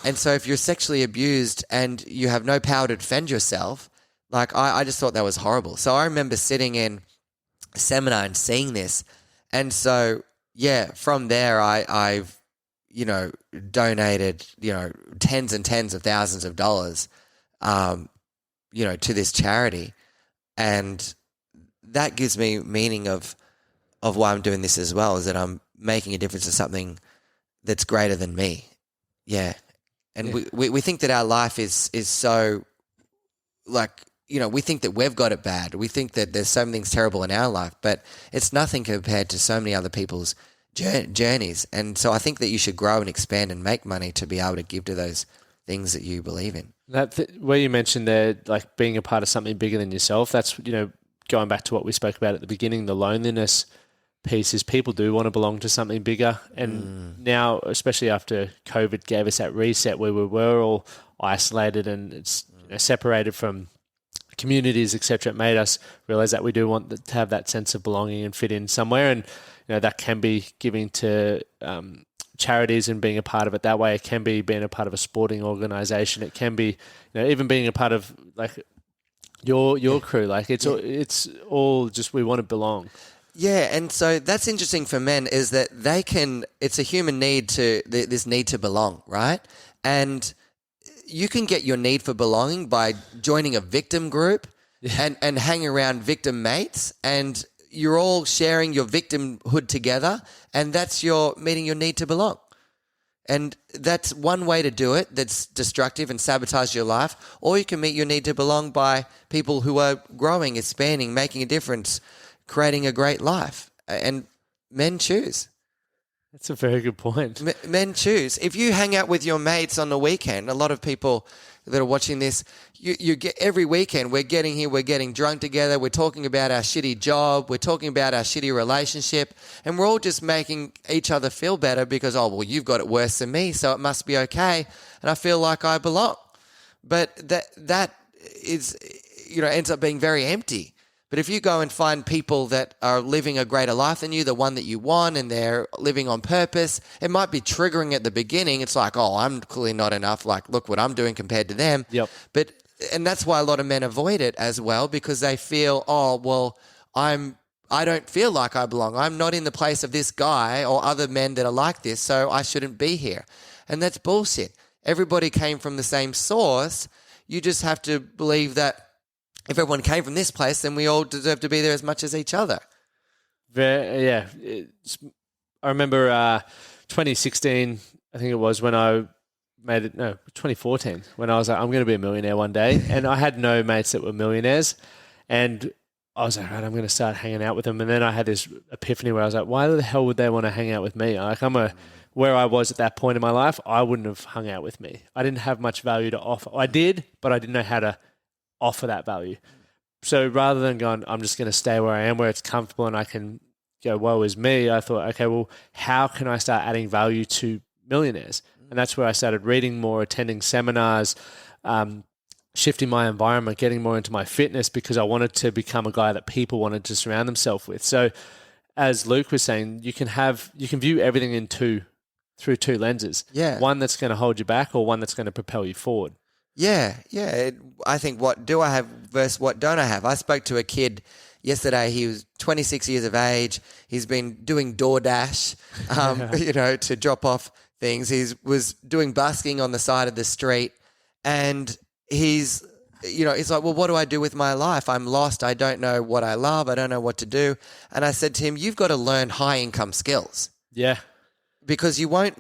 And so if you're sexually abused and you have no power to defend yourself, I just thought that was horrible. So I remember sitting in a seminar and seeing this. And so, yeah, from there I've donated, tens and tens of thousands of dollars, to this charity. And that gives me meaning of why I'm doing this as well, is that I'm making a difference to something that's greater than me. Yeah. And we think that our life is so, we think that we've got it bad. We think that there's so many things terrible in our life, but it's nothing compared to so many other people's journeys. And so I think that you should grow and expand and make money to be able to give to those things that you believe in. Where you mentioned there, being a part of something bigger than yourself, that's, going back to what we spoke about at the beginning, the loneliness piece is people do want to belong to something bigger. And now, especially after COVID gave us that reset where we were all isolated and it's separated from communities, etc., it made us realize that we do want to have that sense of belonging and fit in somewhere. And that can be giving to charities and being a part of it that way. It can be being a part of a sporting organization. It can be even being a part of your crew. It's all just we want to belong. Yeah, and so that's interesting for men, is that it's a human need this need to belong, right? And you can get your need for belonging by joining a victim group and hang around victim mates, and you're all sharing your victimhood together, and that's meeting your need to belong. And that's one way to do it that's destructive and sabotage your life. Or you can meet your need to belong by people who are growing, expanding, making a difference, creating a great life. And men choose. That's a very good point. Men choose. If you hang out with your mates on the weekend, a lot of people that are watching this, you get every weekend, we're getting drunk together, we're talking about our shitty job, we're talking about our shitty relationship, and we're all just making each other feel better because, you've got it worse than me, so it must be okay, and I feel like I belong. But that is, ends up being very empty, But if you go and find people that are living a greater life than you, the one that you want, and they're living on purpose, it might be triggering at the beginning. It's like, oh, I'm clearly not enough. Like, look what I'm doing compared to them. Yep. And that's why a lot of men avoid it as well, because they feel, oh, well, I don't feel like I belong. I'm not in the place of this guy or other men that are like this, so I shouldn't be here. And that's bullshit. Everybody came from the same source. You just have to believe that if everyone came from this place, then we all deserve to be there as much as each other. Yeah. I remember 2016, I think it was, when I made it, 2014, when I was like, I'm going to be a millionaire one day. And I had no mates that were millionaires. And I was like, right, I'm going to start hanging out with them. And then I had this epiphany where I was like, why the hell would they want to hang out with me? Like, where I was at that point in my life, I wouldn't have hung out with me. I didn't have much value to offer. I did, but I didn't know how to offer that value. So rather than going, I'm just going to stay where I am, where it's comfortable and I can go, woe is me, I thought, okay, well, how can I start adding value to millionaires? And that's where I started reading more, attending seminars, shifting my environment, getting more into my fitness, because I wanted to become a guy that people wanted to surround themselves with. So as Luke was saying, you can view everything through two lenses. Yeah. One that's going to hold you back or one that's going to propel you forward. Yeah. I think, what do I have versus what don't I have? I spoke to a kid yesterday. He was 26 years of age. He's been doing DoorDash, to drop off things. He was doing busking on the side of the street, and he's like, well, what do I do with my life? I'm lost. I don't know what I love. I don't know what to do. And I said to him, you've got to learn high income skills. Yeah. Because you won't,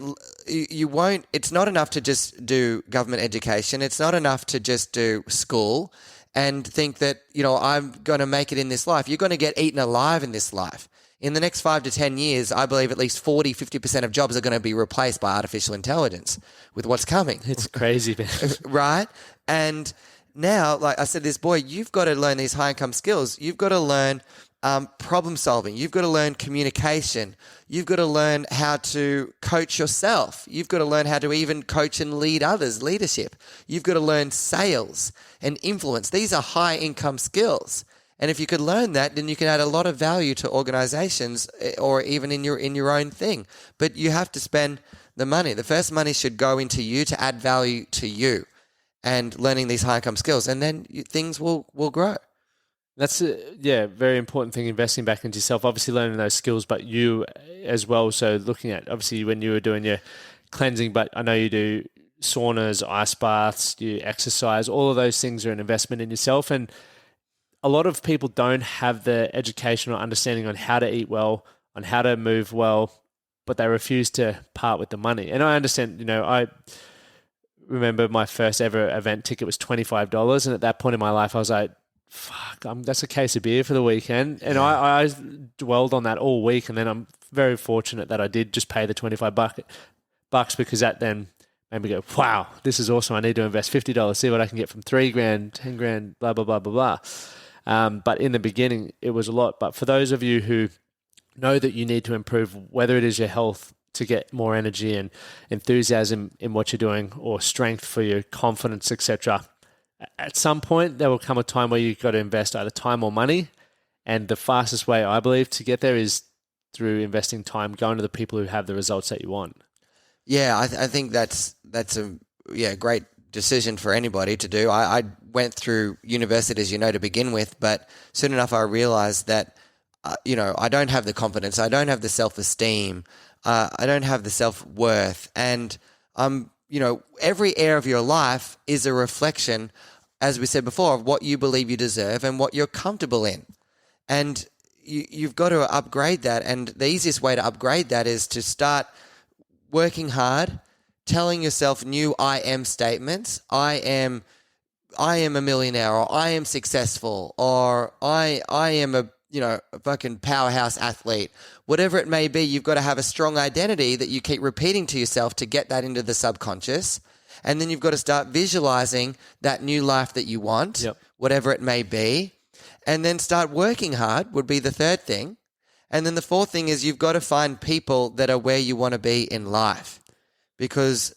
it's not enough to just do government education. It's not enough to just do school and think that, I'm going to make it in this life. You're going to get eaten alive in this life. In the next 5 to 10 years, I believe at least 40-50% of jobs are going to be replaced by artificial intelligence with what's coming. It's crazy, man. Right? And now, like I said, this boy, you've got to learn these high income skills. You've got to learn problem solving. You've got to learn communication. You've got to learn how to coach yourself. You've got to learn how to even coach and lead others, leadership. You've got to learn sales and influence. These are high income skills. And if you could learn that, then you can add a lot of value to organizations or even in your own thing. But you have to spend the money. The first money should go into you to add value to you and learning these high income skills. And then things will grow. That's a very important thing, investing back into yourself, obviously learning those skills, but you as well. So looking at, obviously, when you were doing your cleansing, but I know you do saunas, ice baths, you exercise, all of those things are an investment in yourself. And a lot of people don't have the education or understanding on how to eat well, on how to move well, but they refuse to part with the money. And I understand, I remember my first ever event ticket was $25. And at that point in my life, I was like, fuck, that's a case of beer for the weekend. And I dwelled on that all week. And then I'm very fortunate that I did just pay the $25 because that then made me go, wow, this is awesome. I need to invest $50, see what I can get from $3,000, $10,000, blah, blah, blah, blah, blah. But in the beginning, it was a lot. But for those of you who know that you need to improve, whether it is your health to get more energy and enthusiasm in what you're doing, or strength for your confidence, etc., at some point there will come a time where you've got to invest either time or money. And the fastest way, I believe, to get there is through investing time, going to the people who have the results that you want. Yeah, I think that's a great decision for anybody to do. I went through university, as you know, to begin with, but soon enough I realized that, I don't have the confidence, I don't have the self-esteem, I don't have the self-worth, and every area of your life is a reflection, as we said before, of what you believe you deserve and what you're comfortable in. And you've got to upgrade that. And the easiest way to upgrade that is to start working hard, telling yourself new I am statements. I am a millionaire, or I am successful, or I am a fucking powerhouse athlete. Whatever it may be, you've got to have a strong identity that you keep repeating to yourself to get that into the subconscious. And then you've got to start visualizing that new life that you want, whatever it may be. And then start working hard would be the third thing. And then the fourth thing is you've got to find people that are where you want to be in life, because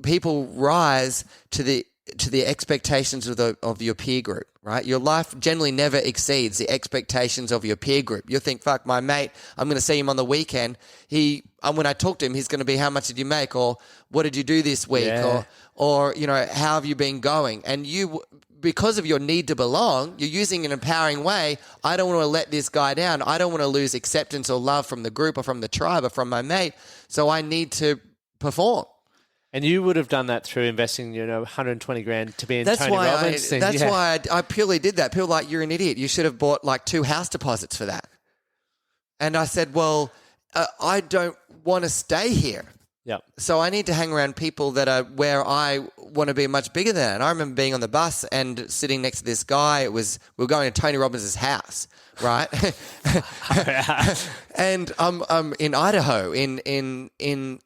people rise to the to the expectations of your peer group, right? Your life generally never exceeds the expectations of your peer group. You think, fuck, my mate, I'm going to see him on the weekend. When I talk to him, he's going to be, how much did you make? Or what did you do this week? Yeah. Or how have you been going? And you, because of your need to belong, you're using an empowering way. I don't want to let this guy down. I don't want to lose acceptance or love from the group or from the tribe or from my mate. So I need to perform. And you would have done that through investing, 120 grand to be in That's Tony why Robbins. That's why I purely did that. People are like, you're an idiot. You should have bought like 2 house deposits for that. And I said, well, I don't want to stay here. Yep. So I need to hang around people that are where I want to be much bigger than. And I remember being on the bus and sitting next to this guy. We were going to Tony Robbins' house, right? And I'm in Idaho, in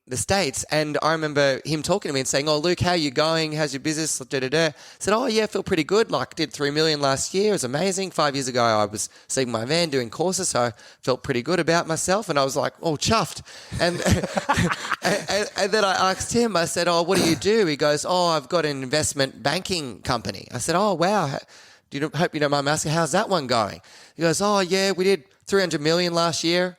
the States, and I remember him talking to me and saying, "Oh, Luke, how are you going? How's your business?" Da-da-da. I said, "Oh, yeah, I feel pretty good. Like, did 3 million last year. It was amazing. 5 years ago, I was sleeping in my van doing courses, so I felt pretty good about myself." And I was like, "Oh, chuffed." And and then I asked him, I said, "Oh, what do you do?" He goes, "Oh, I've got an investment banking company." I said, "Oh, wow. Hope you don't mind me asking, how's that one going?" He goes, "Oh, yeah, we did 300 million last year."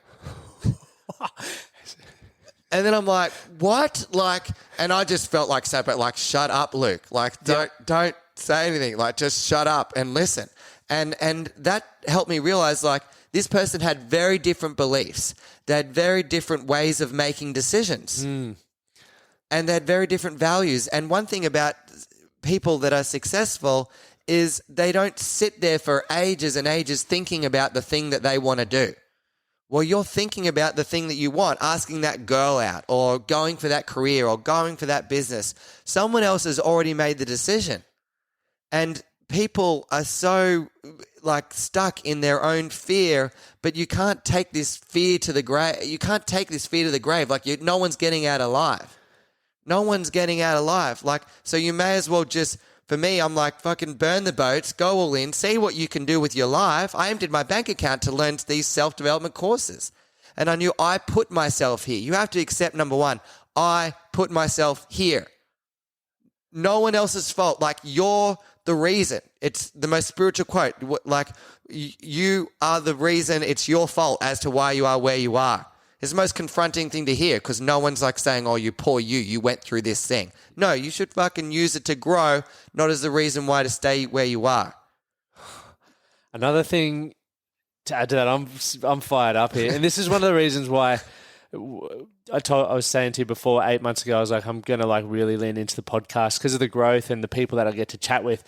And then I'm like, what? Like, and I just felt like, shut up, Luke. Like, don't say anything. Like, just shut up and listen. And that helped me realize, like, this person had very different beliefs. They had very different ways of making decisions. And they had very different values. And one thing about people that are successful is they don't sit there for ages and ages thinking about the thing that they want to do. Well, you're thinking about the thing that you want, asking that girl out or going for that career or going for that business. Someone else has already made the decision. And people are so like stuck in their own fear, but you can't take this fear to the grave. You can't take this fear to the grave. Like no one's getting out alive. No one's getting out alive. Like, so you may as well just, for me, I'm like, fucking burn the boats, go all in, see what you can do with your life. I emptied my bank account to learn these self-development courses. And I knew I put myself here. You have to accept, number one, I put myself here. No one else's fault. Like, you're the reason. It's the most spiritual quote. Like, you are the reason. It's your fault as to why you are where you are. It's the most confronting thing to hear because no one's like saying, "Oh, you poor you went through this thing." No, you should fucking use it to grow, not as the reason why to stay where you are. Another thing to add to that, I'm fired up here. And this is one of the reasons why I was saying to you before 8 months ago, I was like, I'm going to like really lean into the podcast because of the growth and the people that I get to chat with.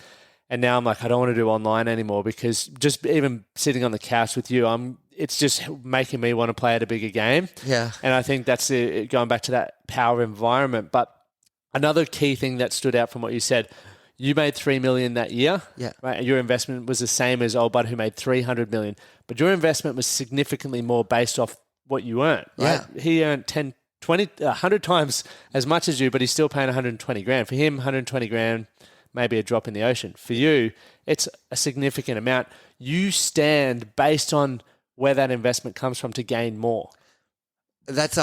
And now I'm like, I don't want to do online anymore because just even sitting on the couch with you, it's just making me want to play at a bigger game. Yeah. And I think that's going back to that power environment. But another key thing that stood out from what you said, you made 3 million that year. Yeah. Right. And your investment was the same as old bud who made 300 million. But your investment was significantly more based off what you earned. Right? Yeah. He earned 10, 20, 100 times as much as you, but he's still paying 120 grand. For him, 120 grand, maybe a drop in the ocean. For you, it's a significant amount. You stand based on where that investment comes from to gain more. That's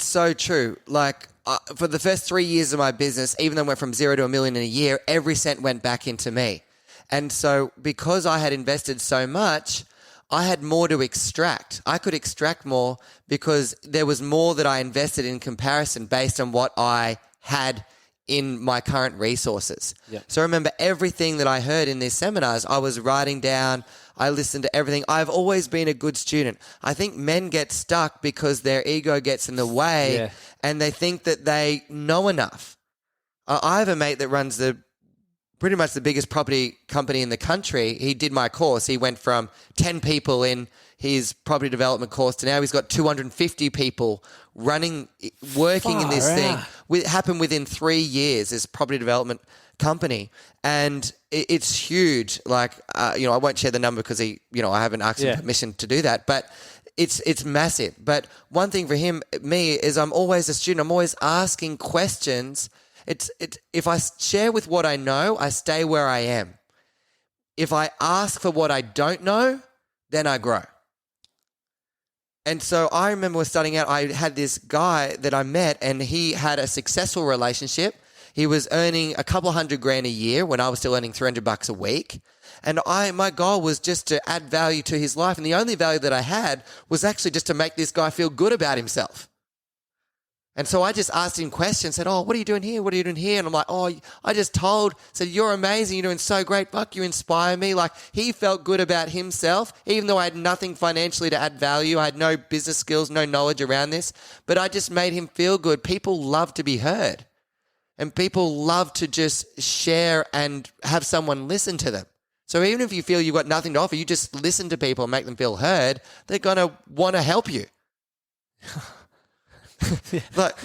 so true. Like for the first 3 years of my business, even though I went from 0 to $1 million in a year, every cent went back into me. And so because I had invested so much, I had more to extract. I could extract more because there was more that I invested in comparison based on what I had in my current resources. Yep. So I remember everything that I heard in these seminars, I was writing down. I listened to everything. I've always been a good student. I think men get stuck because their ego gets in the way and they think that they know enough. I have a mate that runs pretty much the biggest property company in the country. He did my course. He went from 10 people in his property development course to now he's got 250 people working in this thing. It happened within 3 years, this property development company. And it's huge. Like, I won't share the number because I haven't asked him permission to do that, but it's massive. But one thing for me is I'm always a student. I'm always asking questions. If I share with what I know, I stay where I am. If I ask for what I don't know, then I grow. And so I remember starting out, I had this guy that I met and he had a successful relationship. He was earning a couple $100,000 a year when I was still earning $300 a week. And my goal was just to add value to his life. And the only value that I had was actually just to make this guy feel good about himself. And so I just asked him questions, said, oh, what are you doing here? What are you doing here? And I'm like, oh, I just said, you're amazing. You're doing so great. Fuck, you inspire me. Like, he felt good about himself, even though I had nothing financially to add value. I had no business skills, no knowledge around this, but I just made him feel good. People love to be heard, and people love to just share and have someone listen to them. So even if you feel you've got nothing to offer, you just listen to people and make them feel heard, they're going to want to help you.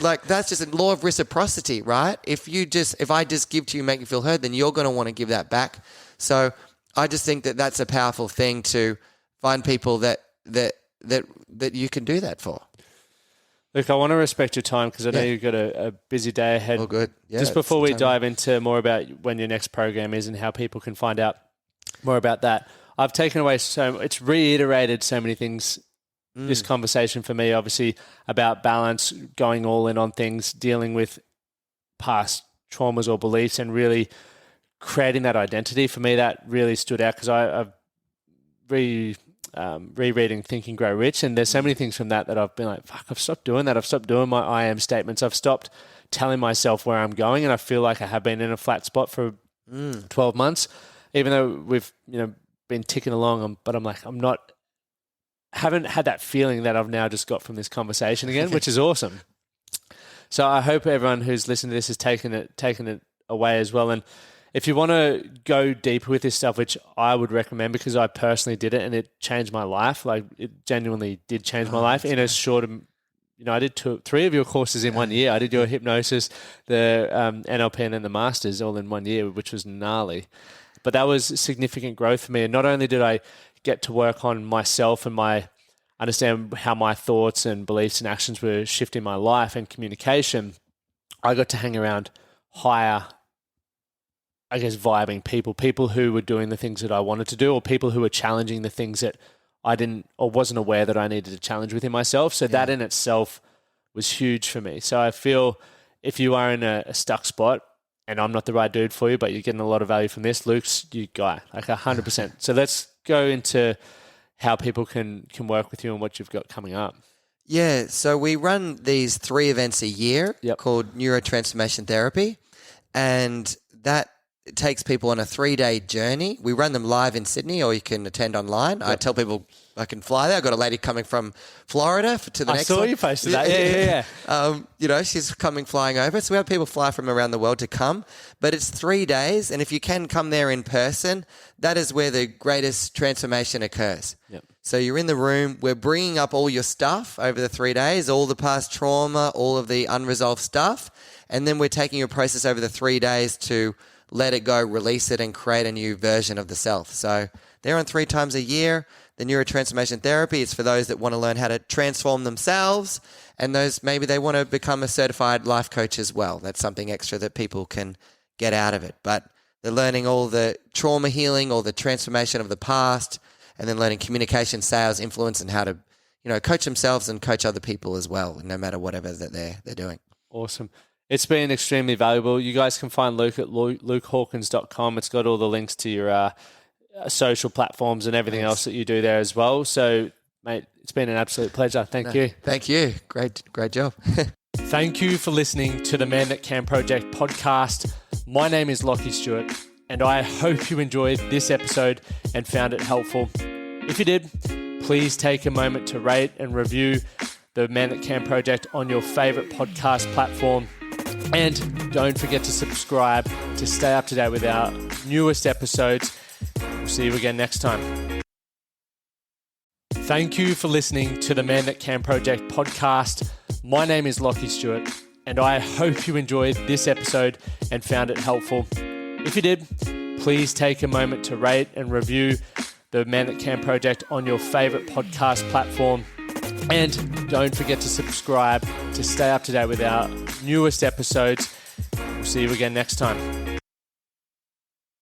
Like that's just a law of reciprocity, right? If I just give to you, make you feel heard, then you're going to want to give that back. So I just think that that's a powerful thing, to find people that you can do that for. Look, I want to respect your time because I know you've got a busy day ahead. Oh, good. Yeah, just before we dive into more about when your next program is and how people can find out more about that, I've taken away it's reiterated so many things. This conversation for me, obviously, about balance, going all in on things, dealing with past traumas or beliefs, and really creating that identity. For me, that really stood out because I've rereading Think and Grow Rich, and there's so many things from that I've been like, fuck, I've stopped doing that. I've stopped doing my I am statements. I've stopped telling myself where I'm going, and I feel like I have been in a flat spot for 12 months, even though we've been ticking along. But I'm like, haven't had that feeling that I've now just got from this conversation again, which is awesome. So I hope everyone who's listening to this has taken it away as well. And if you want to go deeper with this stuff, which I would recommend because I personally did it and it changed my life, like it genuinely did change my life in a short, I did 3 of your courses in 1 year. I did your hypnosis, the NLP, and then the masters all in 1 year, which was gnarly. But that was significant growth for me. And not only did I get to work on myself and understand how my thoughts and beliefs and actions were shifting my life and communication, I got to hang around higher, I guess, vibing people who were doing the things that I wanted to do, or people who were challenging the things that I didn't or wasn't aware that I needed to challenge within myself. So that in itself was huge for me. So I feel if you are in a stuck spot, and I'm not the right dude for you, but you're getting a lot of value from this, Luke's your guy, like 100%. So let's go into how people can work with you and what you've got coming up. Yeah, so we run these 3 events a year called Neuro Transformation Therapy, and that takes people on a 3-day journey. We run them live in Sydney, or you can attend online. I tell people I can fly there. I've got a lady coming from Florida to the next one. I saw you posted that. Yeah. She's flying over. So we have people fly from around the world to come, but it's 3 days. And if you can come there in person, that is where the greatest transformation occurs. Yep. So you're in the room. We're bringing up all your stuff over the 3 days, all the past trauma, all of the unresolved stuff. And then we're taking your process over the 3 days to let it go, release it, and create a new version of the self. So they're on 3 times a year. The Neuro Transformation Therapy is for those that want to learn how to transform themselves, and those maybe they want to become a certified life coach as well. That's something extra that people can get out of it. But they're learning all the trauma healing, all the transformation of the past, and then learning communication, sales, influence, and how to, coach themselves and coach other people as well, no matter whatever that they're doing. Awesome. It's been extremely valuable. You guys can find Luke at lukehawkins.com. It's got all the links to your social platforms and everything else that you do there as well. So, mate, it's been an absolute pleasure. Thank you. Thank you. Great job. Thank you for listening to the Man That Can Project podcast. My name is Lachlan Stuart, and I hope you enjoyed this episode and found it helpful. If you did, please take a moment to rate and review the Man That Can Project on your favorite podcast platform. And don't forget to subscribe to stay up to date with our newest episodes. We'll see you again next time. Thank you for listening to the Man That Can Project podcast. My name is Lachlan Stuart, and I hope you enjoyed this episode and found it helpful. If you did, please take a moment to rate and review the Man That Can Project on your favorite podcast platform. And don't forget to subscribe to stay up to date with our newest episodes. We'll see you again next time.